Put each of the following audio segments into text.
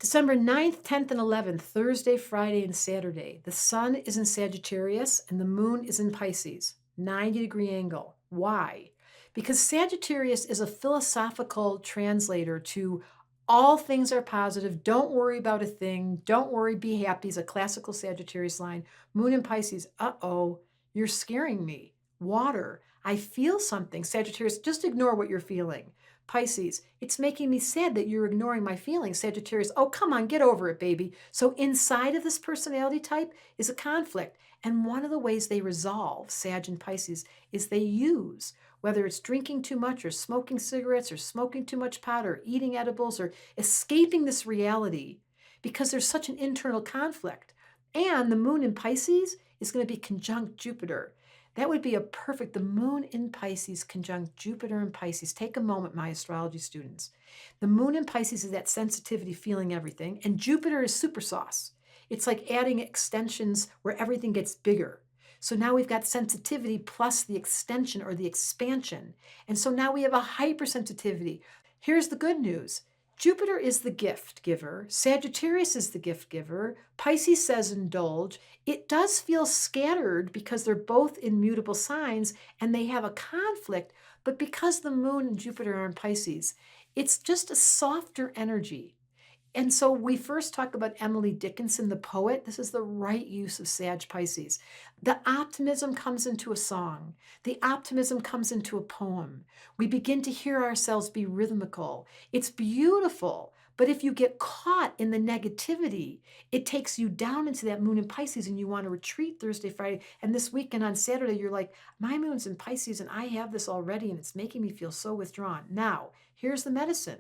December 9th, 10th, and 11th, Thursday, Friday, and Saturday. The sun is in Sagittarius and the moon is in Pisces, 90-degree angle. Why? Because Sagittarius is a philosophical translator to all things are positive. Don't worry about a thing. Don't worry, be happy is a classical Sagittarius line. Moon in Pisces, uh-oh, you're scaring me. Water, I feel something. Sagittarius, just ignore what you're feeling. Pisces, it's making me sad that you're ignoring my feelings. Sagittarius, oh, come on, get over it, baby. So inside of this personality type is a conflict. And one of the ways they resolve, Sag and Pisces, is they use, whether it's drinking too much or smoking cigarettes or smoking too much pot or eating edibles or escaping this reality because there's such an internal conflict. And the moon in Pisces is going to be conjunct Jupiter. That would be a perfect, the moon in Pisces conjunct Jupiter in Pisces. Take a moment, my astrology students. The moon in Pisces is that sensitivity, feeling everything, and Jupiter is super sauce. It's like adding extensions where everything gets bigger. So now we've got sensitivity plus the extension or the expansion. And so now we have a hypersensitivity. Here's the good news. Jupiter is the gift giver. Sagittarius is the gift giver. Pisces says indulge. It does feel scattered because they're both in mutable signs and they have a conflict, but because the moon and Jupiter are in Pisces, it's just a softer energy. And so we first talk about Emily Dickinson, the poet. This is the right use of Sag Pisces. The optimism comes into a song. The optimism comes into a poem. We begin to hear ourselves be rhythmical. It's beautiful. But if you get caught in the negativity, it takes you down into that moon in Pisces and you want to retreat Thursday, Friday. And this weekend on Saturday, you're like, my moon's in Pisces and I have this already and it's making me feel so withdrawn. Now, here's the medicine.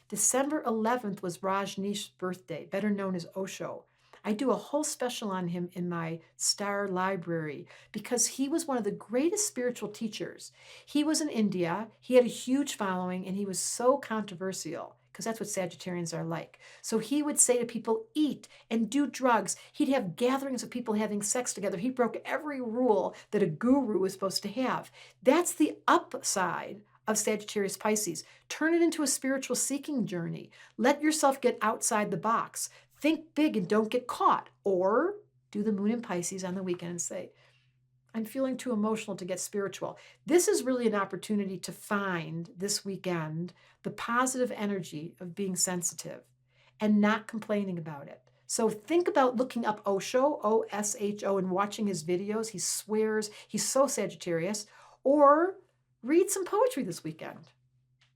December 11th was Rajneesh's birthday, better known as Osho. I do a whole special on him in my Star Library because he was one of the greatest spiritual teachers. He was in India, he had a huge following, and he was so controversial because that's what Sagittarians are like. So he would say to people, eat and do drugs. He'd have gatherings of people having sex together. He broke every rule that a guru was supposed to have. That's the upside of Sagittarius Pisces. Turn it into a spiritual seeking journey. Let yourself get outside the box. Think big and don't get caught. Or do the moon in Pisces on the weekend and say, I'm feeling too emotional to get spiritual. This is really an opportunity to find this weekend the positive energy of being sensitive and not complaining about it. So think about looking up Osho, O-S-H-O, and watching his videos. He swears, he's so Sagittarius. Or read some poetry this weekend.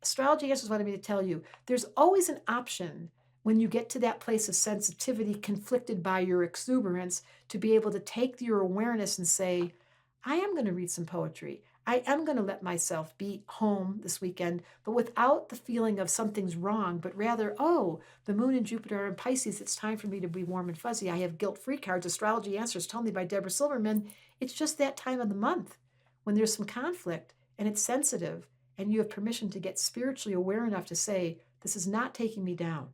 Astrology Answers wanted me to tell you, there's always an option when you get to that place of sensitivity conflicted by your exuberance to be able to take your awareness and say, I am going to read some poetry. I am going to let myself be home this weekend, but without the feeling of something's wrong, but rather, oh, the moon and Jupiter are in Pisces. It's time for me to be warm and fuzzy. I have guilt-free cards. Astrology Answers Tell Me by Debra Silverman. It's just that time of the month when there's some conflict and it's sensitive and you have permission to get spiritually aware enough to say, this is not taking me down.